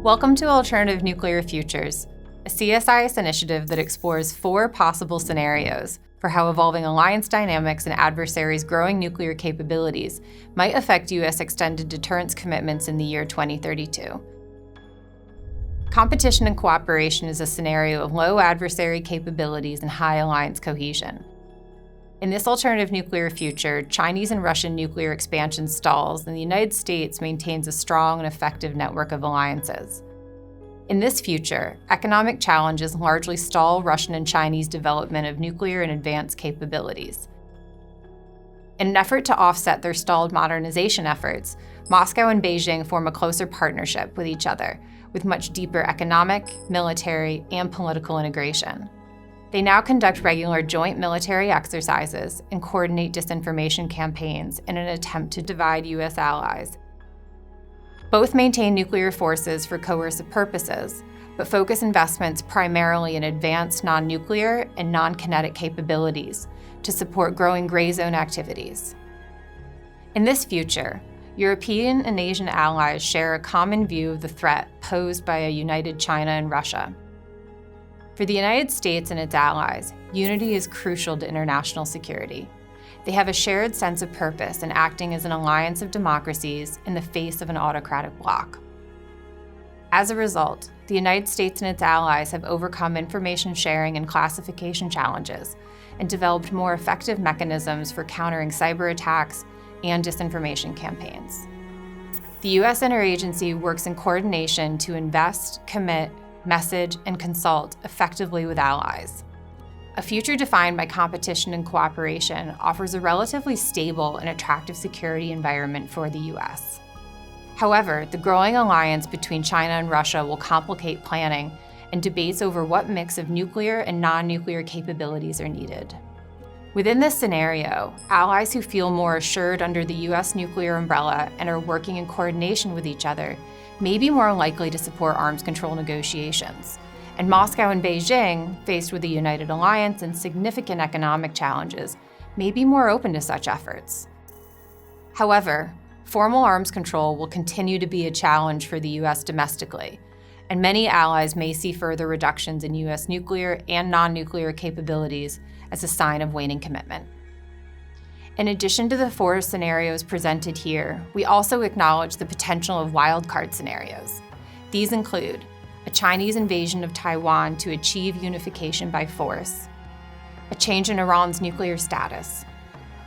Welcome to Alternative Nuclear Futures, a CSIS initiative that explores 4 possible scenarios for how evolving alliance dynamics and adversaries' growing nuclear capabilities might affect U.S. extended deterrence commitments in the year 2032. Competition and cooperation is a scenario of low adversary capabilities and high alliance cohesion. In this alternative nuclear future, Chinese and Russian nuclear expansion stalls, and the United States maintains a strong and effective network of alliances. In this future, economic challenges largely stall Russian and Chinese development of nuclear and advanced capabilities. In an effort to offset their stalled modernization efforts, Moscow and Beijing form a closer partnership with each other, with much deeper economic, military, and political integration. They now conduct regular joint military exercises and coordinate disinformation campaigns in an attempt to divide U.S. allies. Both maintain nuclear forces for coercive purposes, but focus investments primarily in advanced non-nuclear and non-kinetic capabilities to support growing gray zone activities. In this future, European and Asian allies share a common view of the threat posed by a united China and Russia. For the United States and its allies, unity is crucial to international security. They have a shared sense of purpose in acting as an alliance of democracies in the face of an autocratic bloc. As a result, the United States and its allies have overcome information sharing and classification challenges and developed more effective mechanisms for countering cyber attacks and disinformation campaigns. The U.S. interagency works in coordination to invest, commit, message, and consult effectively with allies. A future defined by competition and cooperation offers a relatively stable and attractive security environment for the U.S. However, the growing alliance between China and Russia will complicate planning and debates over what mix of nuclear and non-nuclear capabilities are needed. Within this scenario, allies who feel more assured under the U.S. nuclear umbrella and are working in coordination with each other may be more likely to support arms control negotiations, and Moscow and Beijing, faced with a united alliance and significant economic challenges, may be more open to such efforts. However, formal arms control will continue to be a challenge for the U.S. domestically, and many allies may see further reductions in U.S. nuclear and non-nuclear capabilities as a sign of waning commitment. In addition to the 4 scenarios presented here, we also acknowledge the potential of wildcard scenarios. These include a Chinese invasion of Taiwan to achieve unification by force, a change in Iran's nuclear status,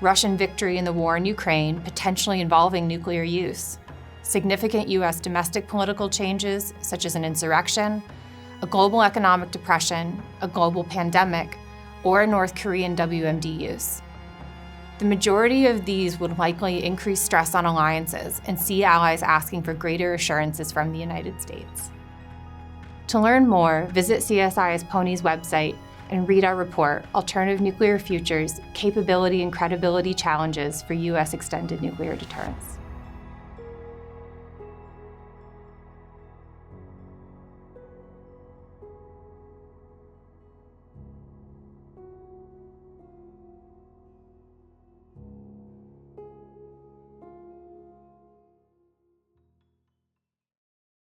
Russian victory in the war in Ukraine, potentially involving nuclear use, significant U.S. domestic political changes, such as an insurrection, a global economic depression, a global pandemic, or a North Korean WMD use. The majority of these would likely increase stress on alliances and see allies asking for greater assurances from the United States. To learn more, visit CSIS Pony's website and read our report, Alternative Nuclear Futures, Capability and Credibility Challenges for U.S. Extended Nuclear Deterrence.